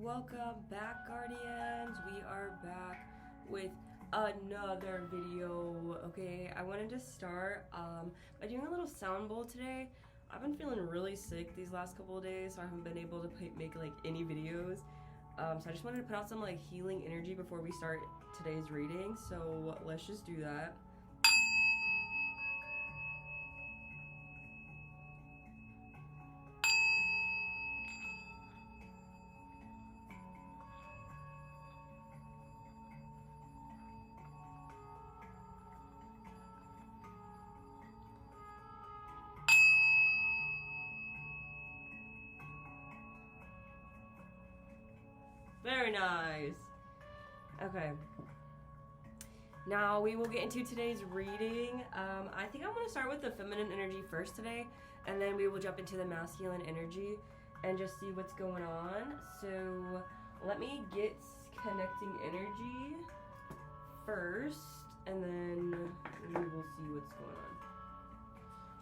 welcome back, Guardians. We are back with another video. Okay, I wanted to start by doing a little sound bowl today. I've been feeling really sick these last couple of days, so I haven't been able to make like any videos. So I just wanted to put out some like healing energy before we start today's reading. So let's just do that. Very nice. Okay. Now we will get into today's reading. I think I'm going to start with the feminine energy first today, and then we will jump into the masculine energy and just see what's going on. So let me get connecting energy first, and then we will see what's going on.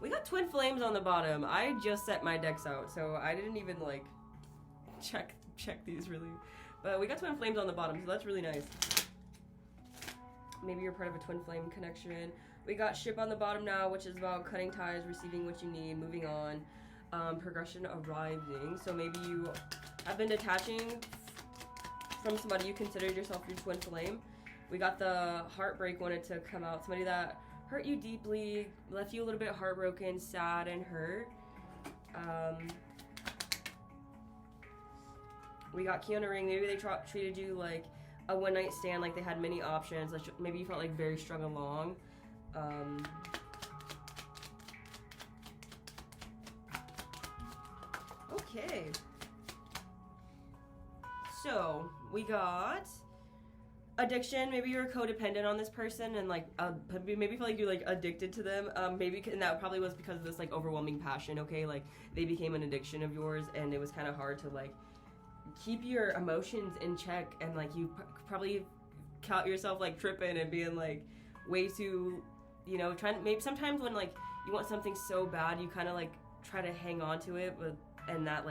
We got twin flames on the bottom. I just set my decks out, so I didn't even like check these really. But we got twin flames on the bottom, so that's really nice. Maybe you're part of a twin flame connection. We got ship on the bottom now, which is about cutting ties, receiving what you need, moving on. Progression arriving. So maybe you have been detaching from somebody you considered yourself your twin flame. We got the heartbreak wanted to come out. Somebody that hurt you deeply, left you a little bit heartbroken, sad, and hurt. We got Keanu Ring. Maybe they treated you like a one-night stand, like they had many options. Like maybe you felt like very strung along. Okay. So we got addiction. Maybe you're codependent on this person and like maybe feel like you're like addicted to them. Maybe and that probably was because of this like overwhelming passion. Okay, like they became an addiction of yours, and it was kind of hard to like keep your emotions in check, and like you probably caught yourself like tripping and being like way too, you know, trying. Maybe sometimes when like you want something so bad, you kind of like try to hang on to it, and that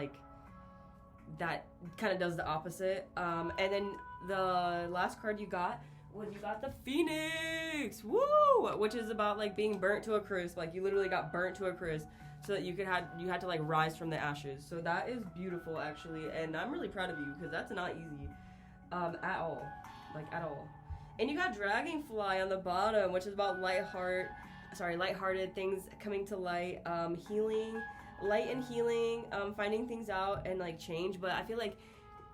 kind of does the opposite. And then the last card you got was the Phoenix, woo, which is about like being burnt to a crisp. Like you literally got burnt to a crisp, so that you had to like rise from the ashes. So that is beautiful actually, and I'm really proud of you because that's not easy at all. And you got Dragonfly on the bottom, which is about lighthearted things coming to light, healing, light and healing, finding things out and like change. But I feel like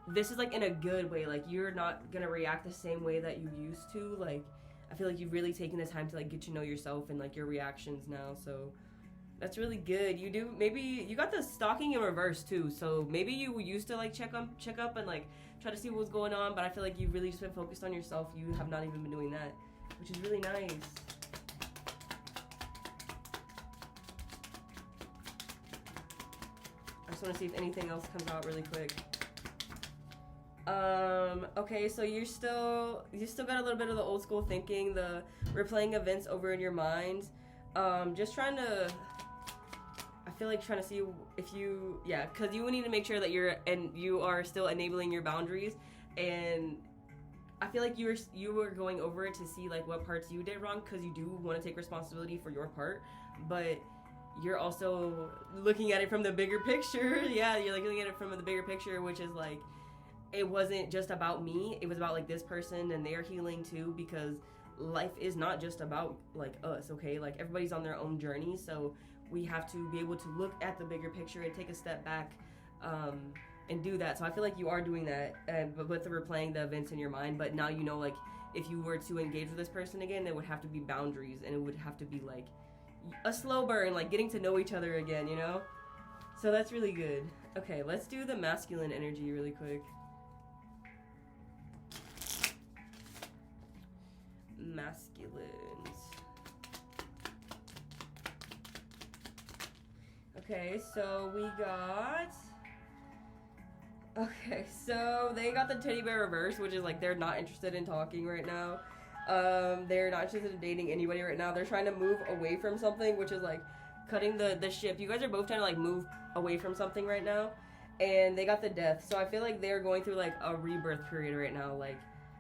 this is like in a good way. Like you're not gonna react the same way that you used to. Like I feel like you've really taken the time to like get to know yourself and like your reactions now. So that's really good. Maybe you got the stalking in reverse too. So maybe you used to like check up and like try to see what was going on, but I feel like you've really just been focused on yourself. You have not even been doing that, which is really nice. I just want to see if anything else comes out really quick. Okay, so you still got a little bit of the old school thinking, the replaying events over in your mind. Just trying to see if because you need to make sure that you are still enabling your boundaries, and I feel like you were going over it to see like what parts you did wrong, because you do want to take responsibility for your part, but you're also looking at it from the bigger picture. Yeah, you're like looking at it from the bigger picture, which is like it wasn't just about me, it was about like this person and their healing too, because life is not just about like us, okay? Like everybody's on their own journey, so we have to be able to look at the bigger picture and take a step back and do that. So I feel like you are doing that, but with replaying the events in your mind. But now you know, like if you were to engage with this person again, there would have to be boundaries, and it would have to be like a slow burn, like getting to know each other again, you know? So that's really good. Okay, let's do the masculine energy really quick. Masculines. Okay, so we got... Okay, so they got the teddy bear reverse, which is like they're not interested in talking right now. They're not interested in dating anybody right now. They're trying to move away from something, which is like cutting the ship. You guys are both trying to like move away from something right now. and they got the death. So I feel like they're going through like a rebirth period right now. Like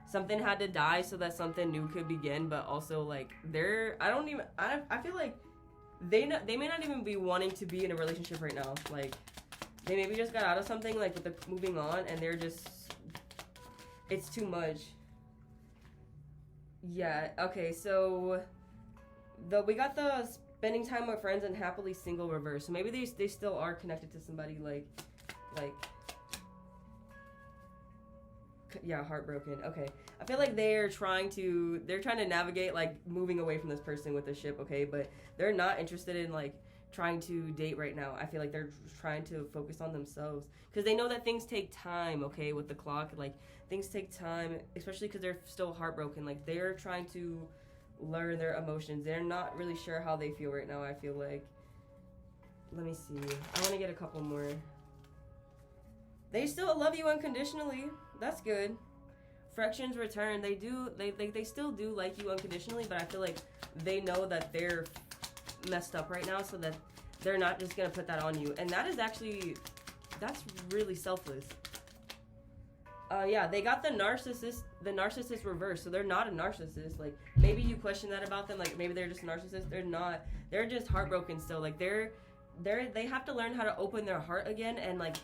something had to die so that something new could begin, but also like I feel like they may not even be wanting to be in a relationship right now. Like they maybe just got out of something like with the moving on, and they're just, it's too much. Yeah, okay, so we got the spending time with friends and happily single reverse. So maybe they still are connected to somebody like yeah, heartbroken. Okay. I feel like they're trying to navigate like moving away from this person with the ship, okay? But they're not interested in like trying to date right now. I feel like they're trying to focus on themselves because they know that things take time, okay, with the clock. Like things take time, especially because they're still heartbroken. Like they're trying to learn their emotions. They're not really sure how they feel right now, I feel like. Let me see. I want to get a couple more. They still love you unconditionally. That's good. Fractions return. They still do like you unconditionally, but I feel like they know that they're messed up right now, so that they're not just gonna put that on you. And that is actually, that's really selfless. Yeah, they got the narcissist reverse, so they're not a narcissist. Like maybe you question that about them, like maybe they're just a narcissist. They're not. They're just heartbroken still. Like they have to learn how to open their heart again and like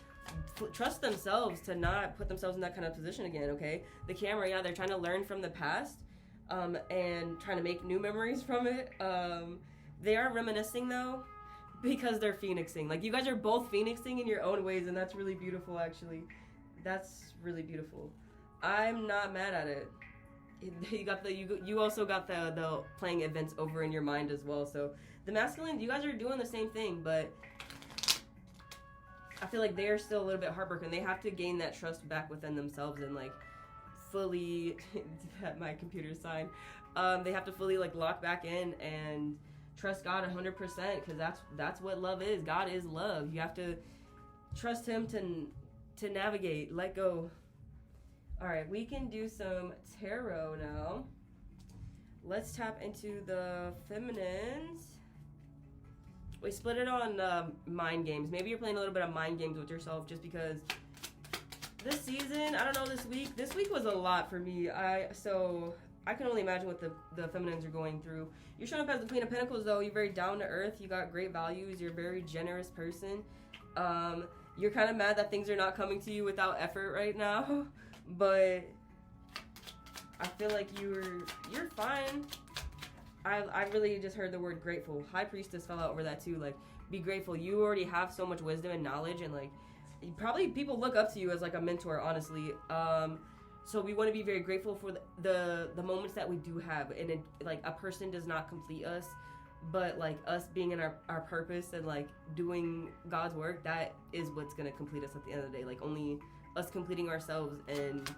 trust themselves to not put themselves in that kind of position again, okay? The camera, yeah, they're trying to learn from the past and trying to make new memories from it. They are reminiscing, though, because they're phoenixing. Like, you guys are both phoenixing in your own ways, and that's really beautiful, actually. That's really beautiful. I'm not mad at it. You also got the playing events over in your mind as well, so the masculine, you guys are doing the same thing, but I feel like they're still a little bit heartbroken. They have to gain that trust back within themselves and like fully my computer sign. They have to fully like lock back in and trust God 100% because that's what love is. God is love. You have to trust Him to navigate. Let go. All right, we can do some tarot now. Let's tap into the feminines. We split it on mind games. Maybe you're playing a little bit of mind games with yourself just because this season, I don't know, this week was a lot for me. So I can only imagine what the feminines are going through. You're showing up as the Queen of Pentacles, though. You're very down to earth. You got great values. You're a very generous person. You're kind of mad that things are not coming to you without effort right now. But I feel like you're fine. I really just heard the word grateful. High Priestess fell out over that too. Like, be grateful. You already have so much wisdom and knowledge, and like, probably people look up to you as like a mentor, honestly. So we want to be very grateful for the moments that we do have, and like a person does not complete us, but like us being in our purpose and like doing God's work, that is what's gonna complete us at the end of the day. Like only us completing ourselves and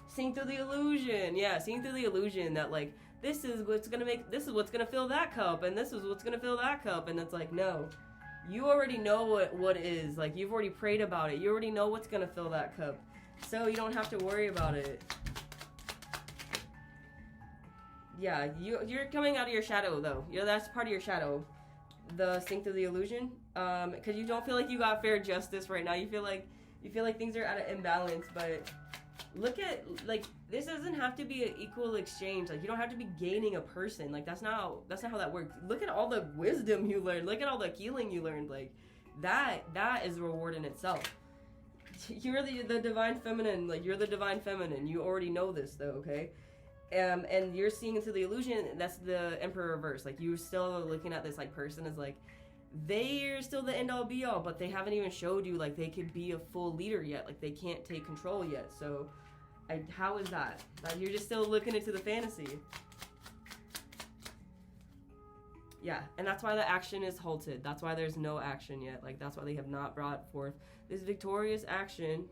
seeing through the illusion. Yeah, seeing through the illusion that like this is what's gonna fill that cup, and this is what's gonna fill that cup, and it's like, no, you already know what is. Like, you've already prayed about it. You already know what's gonna fill that cup, so you don't have to worry about it. Yeah, you're coming out of your shadow though. That's part of your shadow, the seeing through the illusion, because you don't feel like you got fair justice right now. You feel like things are at an imbalance, but look at, like, this doesn't have to be an equal exchange. Like, you don't have to be gaining a person. Like, that's not how that works. Look at all the wisdom you learned. Look at all the healing you learned. Like, that is a reward in itself. You're the divine feminine. Like, you're the divine feminine. You already know this, though, okay? And you're seeing into the illusion. That's the Emperor reverse. Like, you're still looking at this, like, person as, like, they're still the end all be all, but they haven't even showed you like they could be a full leader yet. Like, they can't take control yet. So how is that? Like, you're just still looking into the fantasy. Yeah, and that's why the action is halted. That's why there's no action yet. Like, that's why they have not brought forth this victorious action.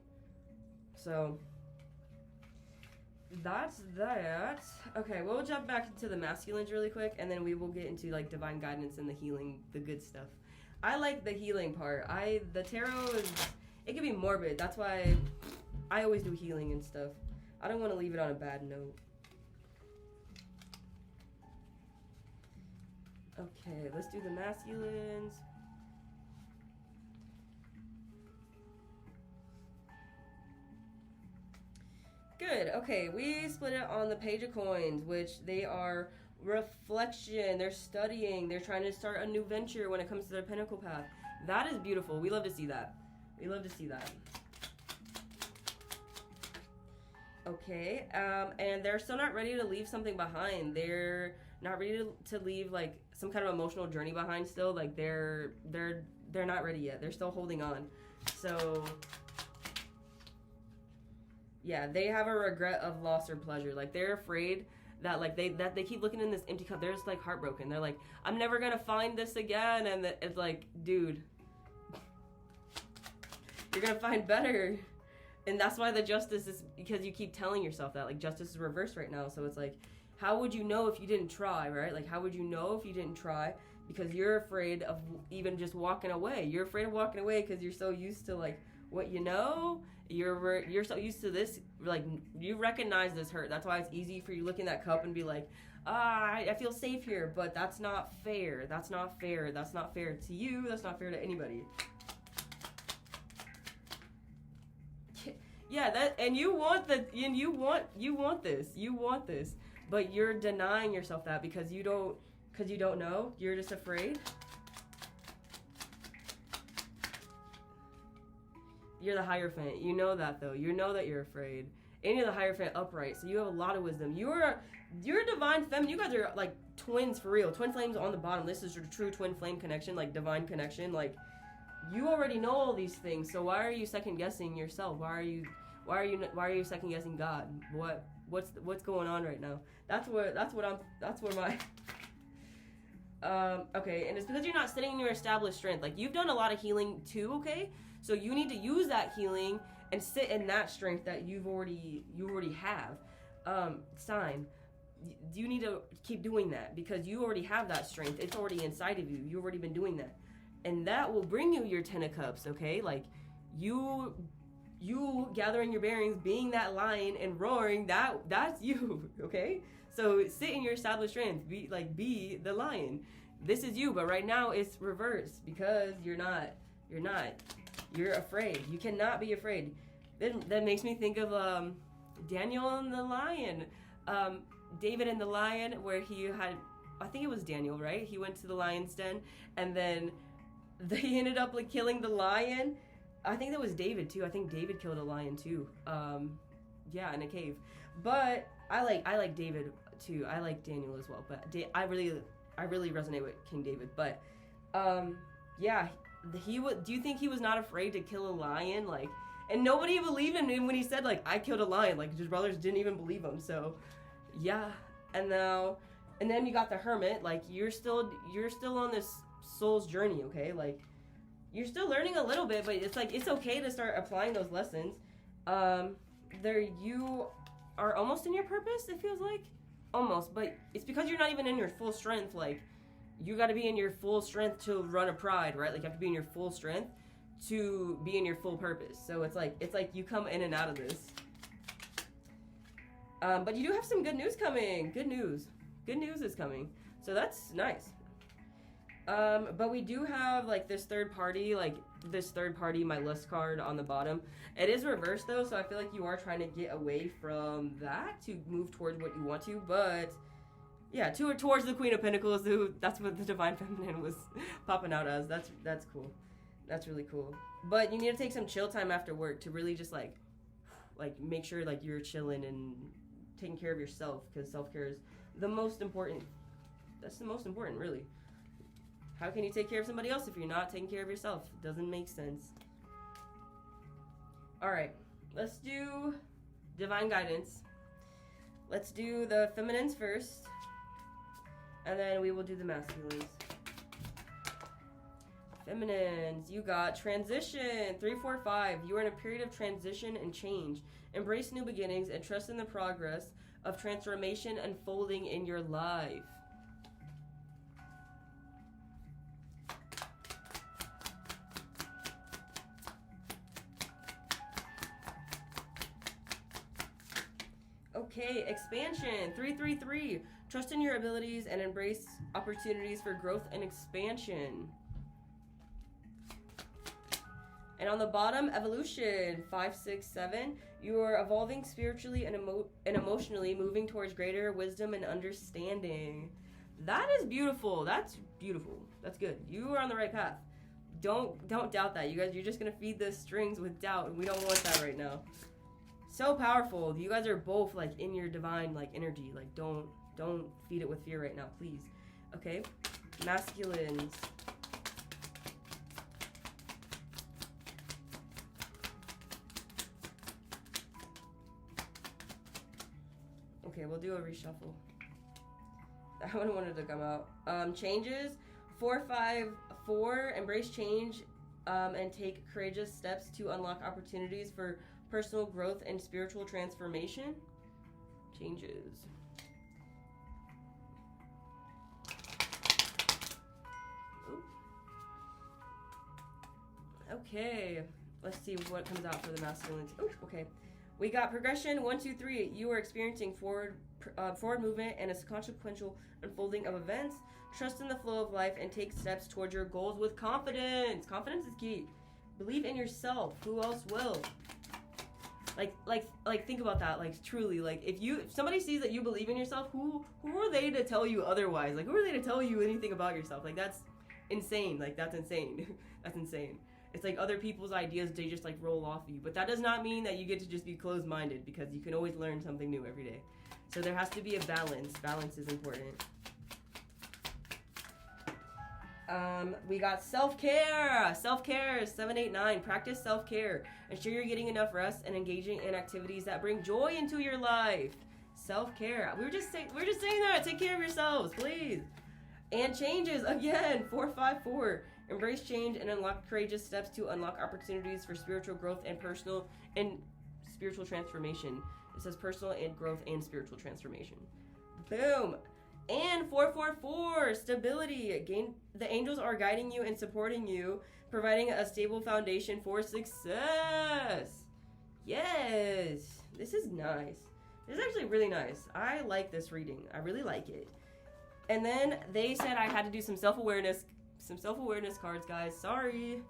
So that's that. Okay, we'll jump back into the masculines really quick, and then we will get into like divine guidance and the healing, the good stuff. I like the healing part. The tarot it can be morbid. That's why I always do healing and stuff. I don't want to leave it on a bad note. Okay, let's do the masculines. Okay, we split it on the Page of Coins, which they are reflection. They're studying. They're trying to start a new venture when it comes to their pinnacle path. That is beautiful. We love to see that. We love to see that. Okay, and they're still not ready to leave something behind. They're not ready to leave like some kind of emotional journey behind still. Like they're not ready yet. They're still holding on. So yeah, they have a regret of loss or pleasure. Like they're afraid that like they keep looking in this empty cup. They're just like heartbroken. They're like, I'm never gonna find this again. And it's like, dude, you're gonna find better. And that's why the justice is, because you keep telling yourself that. Like justice is reversed right now. So it's like, how would you know if you didn't try, right? Like how would you know if you didn't try? Because you're afraid of even just walking away. You're afraid of walking away because you're so used to like what you know. You're so used to this, like you recognize this hurt. That's why it's easy for you to look in that cup and be like, I feel safe here, but that's not fair. That's not fair. That's not fair to you. That's not fair to anybody. Yeah, that, and you want this, but you're denying yourself that because you don't know. You're just afraid. You're the Hierophant. You know that though. You know that you're afraid. And you're the Hierophant upright, so you have a lot of wisdom. You're divine feminine. You guys are like twins for real. Twin flames on the bottom. This is your true twin flame connection, like divine connection. Like you already know all these things. So why are you second guessing yourself? Why are you second guessing God? What's going on right now? That's where my okay, and it's because you're not sitting in your established strength. Like you've done a lot of healing too, okay? So you need to use that healing and sit in that strength that you already have. Sign. You need to keep doing that because you already have that strength. It's already inside of you. You've already been doing that. And that will bring you your 10 of cups, okay? Like you gathering your bearings, being that lion and roaring, that's you, okay? So sit in your established strength. Be the lion. This is you, but right now it's reversed because you're not. You're afraid. You cannot be afraid. That makes me think of Daniel and the lion. David and the lion, where he had, I think it was Daniel, right? He went to the lion's den, and then they ended up like killing the lion. I think that was David too. I think David killed a lion too. Yeah, in a cave. But I like David too. I like Daniel as well. But I really resonate with King David. But yeah. Do you think he was not afraid to kill a lion? Like, and nobody believed in him when he said like I killed a lion. Like his brothers didn't even believe him. So, yeah. And then you got the hermit. Like you're still on this soul's journey. Okay, like you're still learning a little bit, but it's like it's okay to start applying those lessons. You are almost in your purpose. It feels like almost, but it's because you're not even in your full strength. Like. You got to be in your full strength to run a pride, right? Like you have to be in your full strength to be in your full purpose. So it's like you come in and out of this. But you do have some good news coming. Good news is coming. So that's nice. But we do have like this third party, my list card on the bottom. It is reversed though, so I feel like you are trying to get away from that to move towards what you want to, but. Yeah, towards the Queen of Pentacles, that's what the Divine Feminine was popping out as. That's cool. That's really cool. But you need to take some chill time after work to really just like make sure like you're chilling and taking care of yourself, because self-care is the most important. That's the most important, really. How can you take care of somebody else if you're not taking care of yourself? It doesn't make sense. All right, let's do Divine Guidance. Let's do the feminines first. And then we will do the masculines. Feminines, you got transition, 3, 4, 5. You are in a period of transition and change. Embrace new beginnings and trust in the progress of transformation unfolding in your life. Okay, expansion, 3, 3, 3. Trust in your abilities and embrace opportunities for growth and expansion. And on the bottom, evolution, 5, 6, 7. You are evolving spiritually and emotionally, moving towards greater wisdom and understanding. That is beautiful. That's beautiful. That's good. You are on the right path. Don't doubt that. You guys, you're just gonna feed the strings with doubt, and we don't want that right now. So powerful. You guys are both like in your divine like energy. Like don't feed it with fear right now, please. Okay, masculines. Okay, we'll do a reshuffle. That one wanted to come out. Changes. 4, 5, 4. Embrace change and take courageous steps to unlock opportunities for personal growth and spiritual transformation. Changes. Oop. Okay. Let's see what comes out for the masculines. Oh, okay. We got progression 1, 2, 3. You are experiencing forward movement and a consequential unfolding of events. Trust in the flow of life and take steps towards your goals with confidence. Confidence is key. Believe in yourself. Who else will? Like think about that. Like truly, like if somebody sees that you believe in yourself, who are they to tell you otherwise? Like who are they to tell you anything about yourself? Like that's insane. Like that's insane. That's insane. It's like other people's ideas, they just like roll off of you. But that does not mean that you get to just be closed-minded, because you can always learn something new every day. So there has to be a balance. Balance is important. We got self-care. Self-care is 7, 8, 9. Practice self-care. Ensure you're getting enough rest and engaging in activities that bring joy into your life. Self-care. We're just saying that. Take care of yourselves, please. And changes again. 4, 5, 4. Embrace change and unlock courageous steps to unlock opportunities for spiritual growth and personal and spiritual transformation. It says personal and growth and spiritual transformation. Boom. And 4, 4, 4. Stability. The angels are guiding you and supporting you, providing a stable foundation for success. Yes. This is nice. This is actually really nice. I like this reading. I really like it. And then they said I had to do some self-awareness cards, guys. Sorry.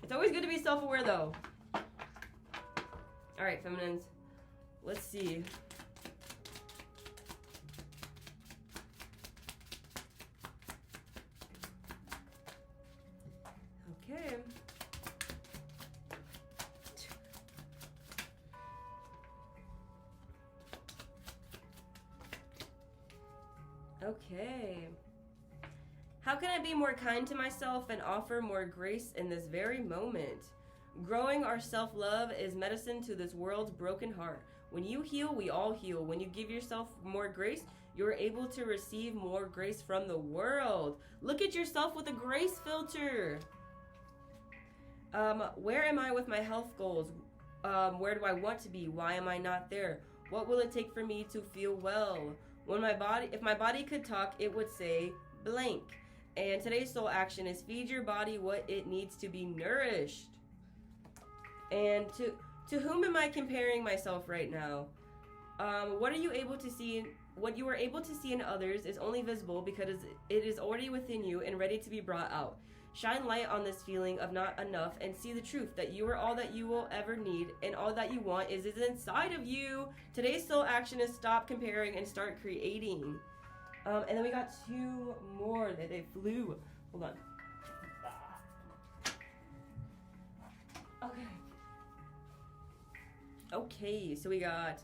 It's always good to be self-aware, though. All right, feminines. Let's see. Okay. Okay. How can I be more kind to myself and offer more grace in this very moment? Growing our self-love is medicine to this world's broken heart. When you heal, we all heal. When you give yourself more grace, you're able to receive more grace from the world. Look at yourself with a grace filter. Where am I with my health goals? Where do I want to be? Why am I not there? What will it take for me to feel well? If my body could talk, it would say blank. And today's soul action is feed your body what it needs to be nourished. And to whom am I comparing myself right now? What you are able to see in others is only visible because it is already within you and ready to be brought out. Shine light on this feeling of not enough and see the truth that you are all that you will ever need, and all that you want is inside of you. Today's soul action is stop comparing and start creating. And then we got 2 more that they flew. Hold on. Okay, so we got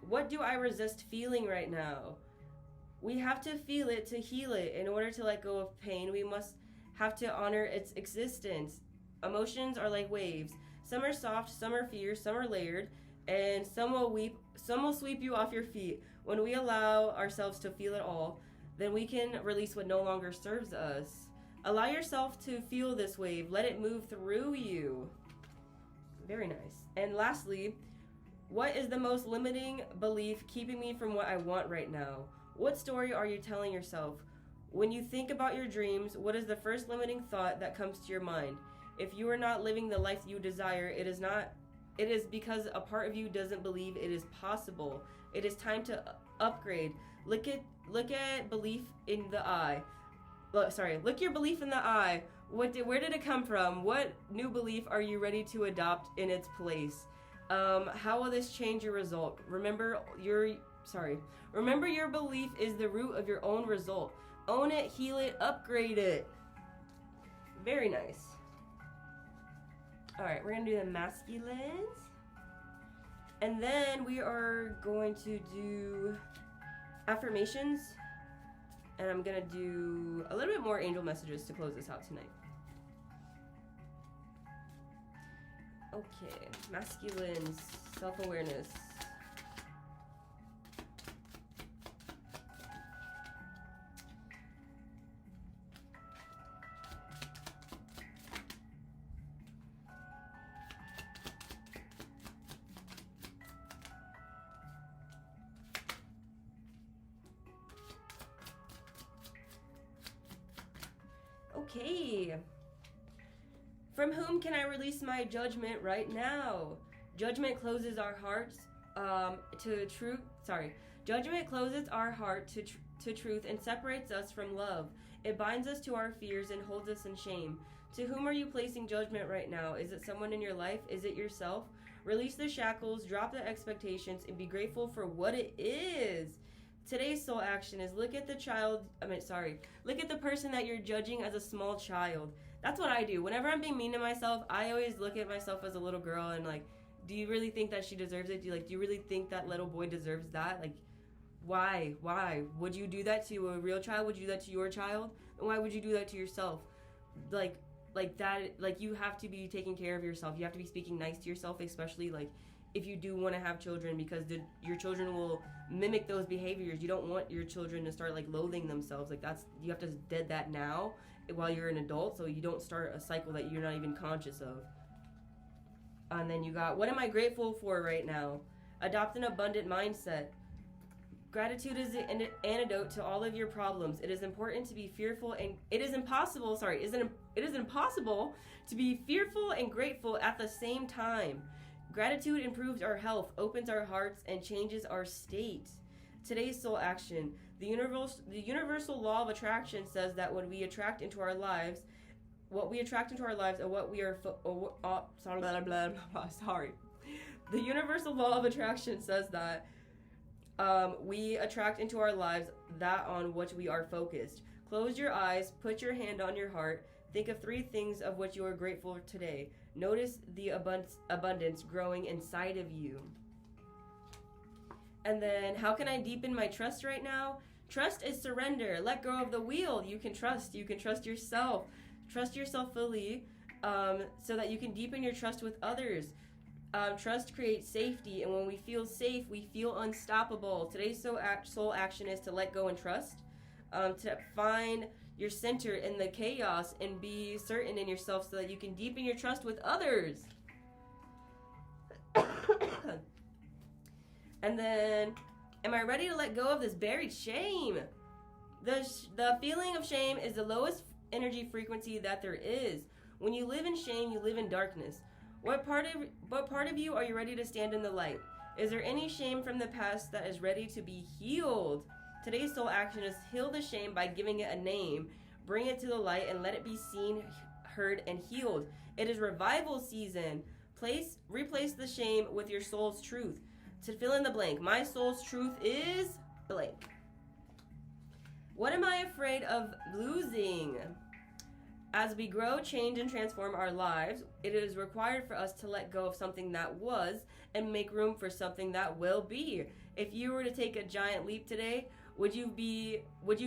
what do I resist feeling right now? We have to feel it to heal it. In order to let go of pain, we must have to honor its existence. Emotions are like waves. Some are soft, some are fierce, some are layered, and some will sweep you off your feet. When we allow ourselves to feel it all, then we can release what no longer serves us. Allow yourself to feel this wave. Let it move through you. Very nice. And lastly, what is the most limiting belief keeping me from what I want right now? What story are you telling yourself? When you think about your dreams, what is the first limiting thought that comes to your mind? If you are not living the life you desire, it is because a part of you doesn't believe it is possible. It is time to upgrade. Look at belief in the eye. Look your belief in the eye. Where did it come from? What new belief are you ready to adopt in its place? How will this change your result? Remember your belief is the root of your own result. Own it, heal it, upgrade it. Very nice. All right, we're gonna do the masculines. And then we are going to do affirmations. And I'm gonna do a little bit more angel messages to close this out tonight. Okay, masculines, self-awareness. Okay. From whom can I release my judgment right now? Judgment closes our hearts to truth. Judgment closes our heart to truth and separates us from love. It binds us to our fears and holds us in shame. To whom are you placing judgment right now? Is it someone in your life? Is it yourself? Release the shackles, drop the expectations, and be grateful for what it is. Today's soul action is look at the person that you're judging as a small child. That's what I do. Whenever I'm being mean to myself, I always look at myself as a little girl and like, do you really think that she deserves it? Do you really think that little boy deserves that? Like, why? Would you do that to a real child? Would you do that to your child? And why would you do that to yourself? Like that, like you have to be taking care of yourself. You have to be speaking nice to yourself, especially like if you do want to have children, because your children will mimic those behaviors. You don't want your children to start like loathing themselves. Like you have to dead that now while you're an adult, so you don't start a cycle that you're not even conscious of. And then you got, what am I grateful for right now? Adopt an abundant mindset. Gratitude is the antidote to all of your problems. It is important to be fearful and it is impossible to be fearful and grateful at the same time. Gratitude improves our health, opens our hearts, and changes our state. Today's soul action. The universal law of attraction says that when we attract into our lives, what we attract into our lives and what we are The universal law of attraction says that we attract into our lives that on which we are focused. Close your eyes, put your hand on your heart, think of 3 things of which you are grateful today. Notice the abundance growing inside of you. And then, how can I deepen my trust right now? Trust is surrender. Let go of the wheel. You can trust yourself. Trust yourself fully so that you can deepen your trust with others. Trust creates safety, and when we feel safe, we feel unstoppable. Today's soul action is to let go and trust, to find your center in the chaos and be certain in yourself so that you can deepen your trust with others. And then, am I ready to let go of this buried shame? The feeling of shame is the lowest energy frequency that there is. When you live in shame, you live in darkness. What part of you are you ready to stand in the light? Is there any shame from the past that is ready to be healed? Today's soul action is heal the shame by giving it a name. Bring it to the light and let it be seen, heard, and healed. It is revival season. Replace the shame with your soul's truth. To fill in the blank, my soul's truth is blank. What am I afraid of losing? As we grow, change, and transform our lives, it is required for us to let go of something that was and make room for something that will be. If you were to take a giant leap today, would you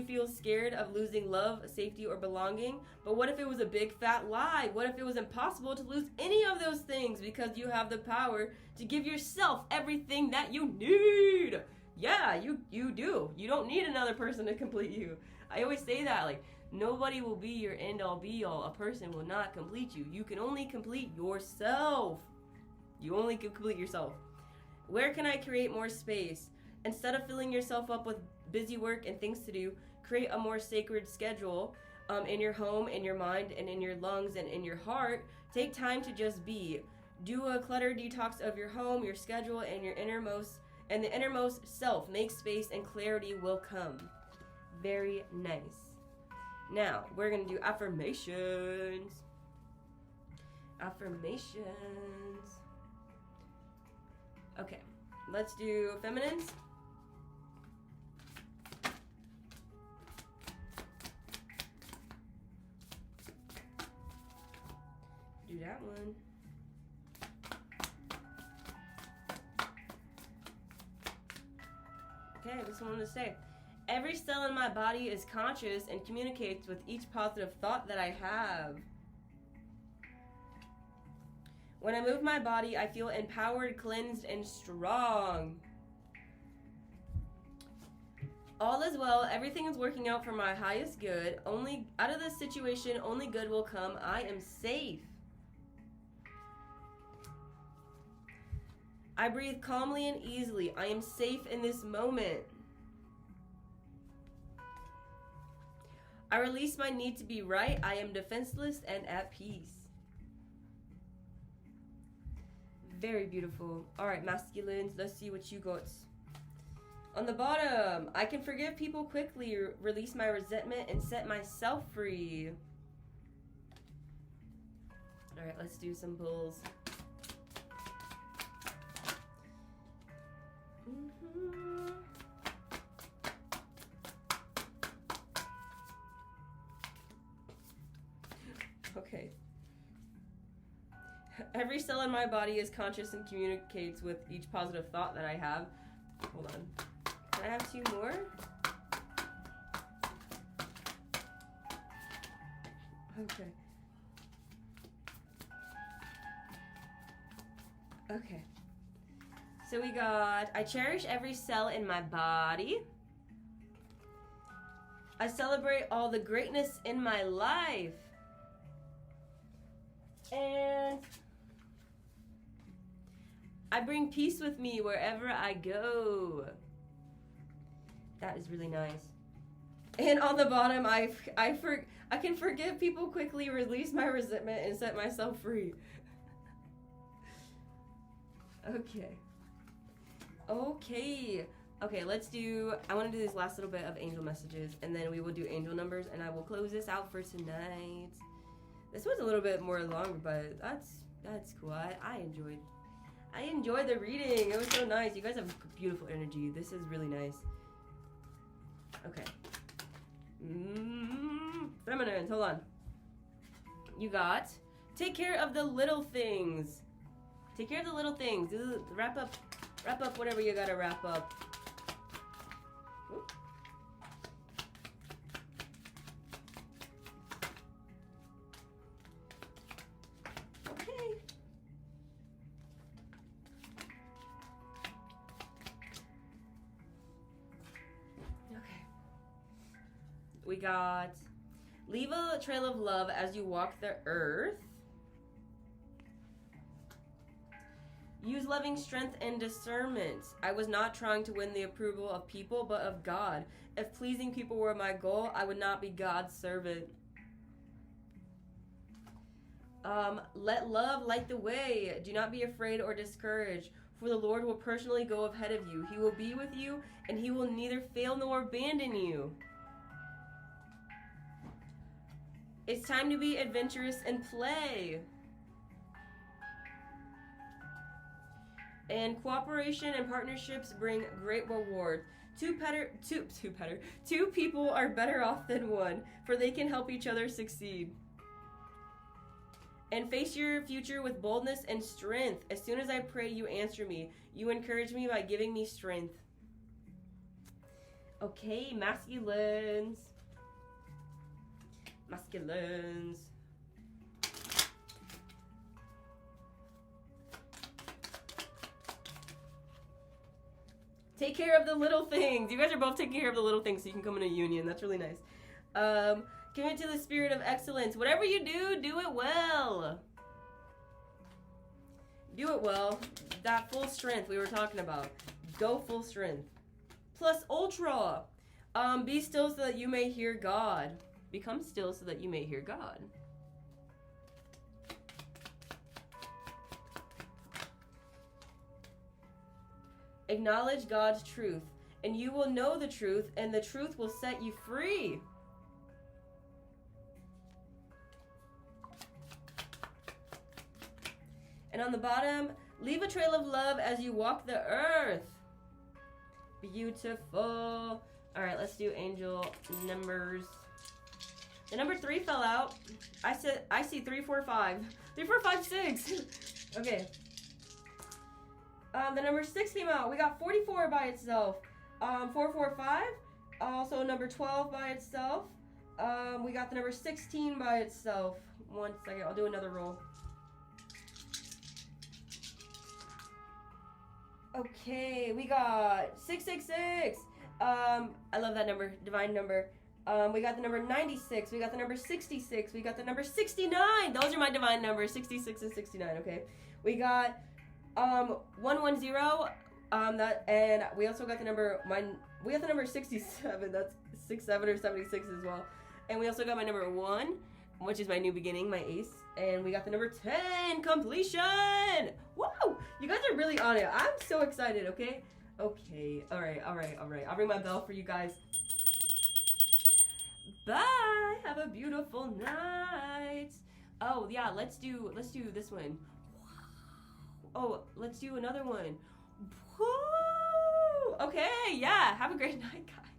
feel scared of losing love, safety, or belonging? But what if it was a big fat lie? What if it was impossible to lose any of those things because you have the power to give yourself everything that you need? Yeah, you do. You don't need another person to complete you. I always say that, like, nobody will be your end-all be-all. A person will not complete you. You can only complete yourself. You only can complete yourself. Where can I create more space? Instead of filling yourself up with busy work and things to do, create a more sacred schedule in your home, in your mind, and in your lungs, and in your heart. Take time to just be. Do a clutter detox of your home, your schedule, and the innermost self. Make space and clarity will come. Very nice. Now, we're going to do affirmations. Affirmations. Okay, let's do feminines. Do that one. Okay, this one to say. Every cell in my body is conscious and communicates with each positive thought that I have. When I move my body, I feel empowered, cleansed, and strong. All is well. Everything is working out for my highest good. Only out of this situation, only good will come. I am safe. I breathe calmly and easily. I am safe in this moment. I release my need to be right. I am defenseless and at peace. Very beautiful. All right, masculines, let's see what you got. On the bottom, I can forgive people quickly, release my resentment, and set myself free. All right, let's do some pulls. Okay. Every cell in my body is conscious and communicates with each positive thought that I have. Hold on. Can I have two more? Okay. Okay. So we got, I cherish every cell in my body. I celebrate all the greatness in my life. And I bring peace with me wherever I go. That is really nice. And on the bottom, I can forgive people quickly, release my resentment, and set myself free. Okay. Okay, let's do, I want to do this last little bit of angel messages, and then we will do angel numbers, and I will close this out for tonight. This was a little bit more long, but that's cool. I enjoyed the reading. It was so nice. You guys have beautiful energy. This is really nice. Okay. Feminines, hold on. You got, take care of the little things. Take care of the little things. Wrap up whatever you gotta wrap up. Oop. We got, leave a trail of love as you walk the earth. Use loving strength and discernment. I was not trying to win the approval of people, but of God. If pleasing people were my goal, I would not be God's servant. Let love light the way. Do not be afraid or discouraged, for the Lord will personally go ahead of you. He will be with you, and he will neither fail nor abandon you. It's time to be adventurous and play. And cooperation and partnerships bring great reward. Two people are better off than one, for they can help each other succeed. And face your future with boldness and strength. As soon as I pray, you answer me. You encourage me by giving me strength. Okay, masculines. Masculines. Take care of the little things. You guys are both taking care of the little things so you can come in a union. That's really nice. Commit to the spirit of excellence. Whatever you do, do it well. Do it well. That full strength we were talking about. Go full strength. Plus ultra. Be still so that you may hear God. Become still so that you may hear God. Acknowledge God's truth, and you will know the truth, and the truth will set you free. And on the bottom, leave a trail of love as you walk the earth. Beautiful. All right, let's do angel numbers. The number 3 fell out. I see 3, 4, 5. 3, 4, 5, 6. Okay. The number 6 came out. We got 44 by itself. 4, 4, 5. Also number 12 by itself. We got the number 16 by itself. 1 second, I'll do another roll. Okay, we got 666. I love that number, divine number. We got the number 96. We got the number 66. We got the number 69. Those are my divine numbers, 66 and 69. Okay, we got 110. That, and we also got the number we got the number 67. That's 67 or 76 as well. And we also got my number 1, which is my new beginning, my ace. And we got the number 10, completion. Woo! You guys are really on it. I'm so excited. Okay. Okay. All right. I'll ring my bell for you guys. Bye. Have a beautiful night. Oh yeah, let's do this one. Oh, let's do another one. Woo! Okay, yeah. Have a great night, guys.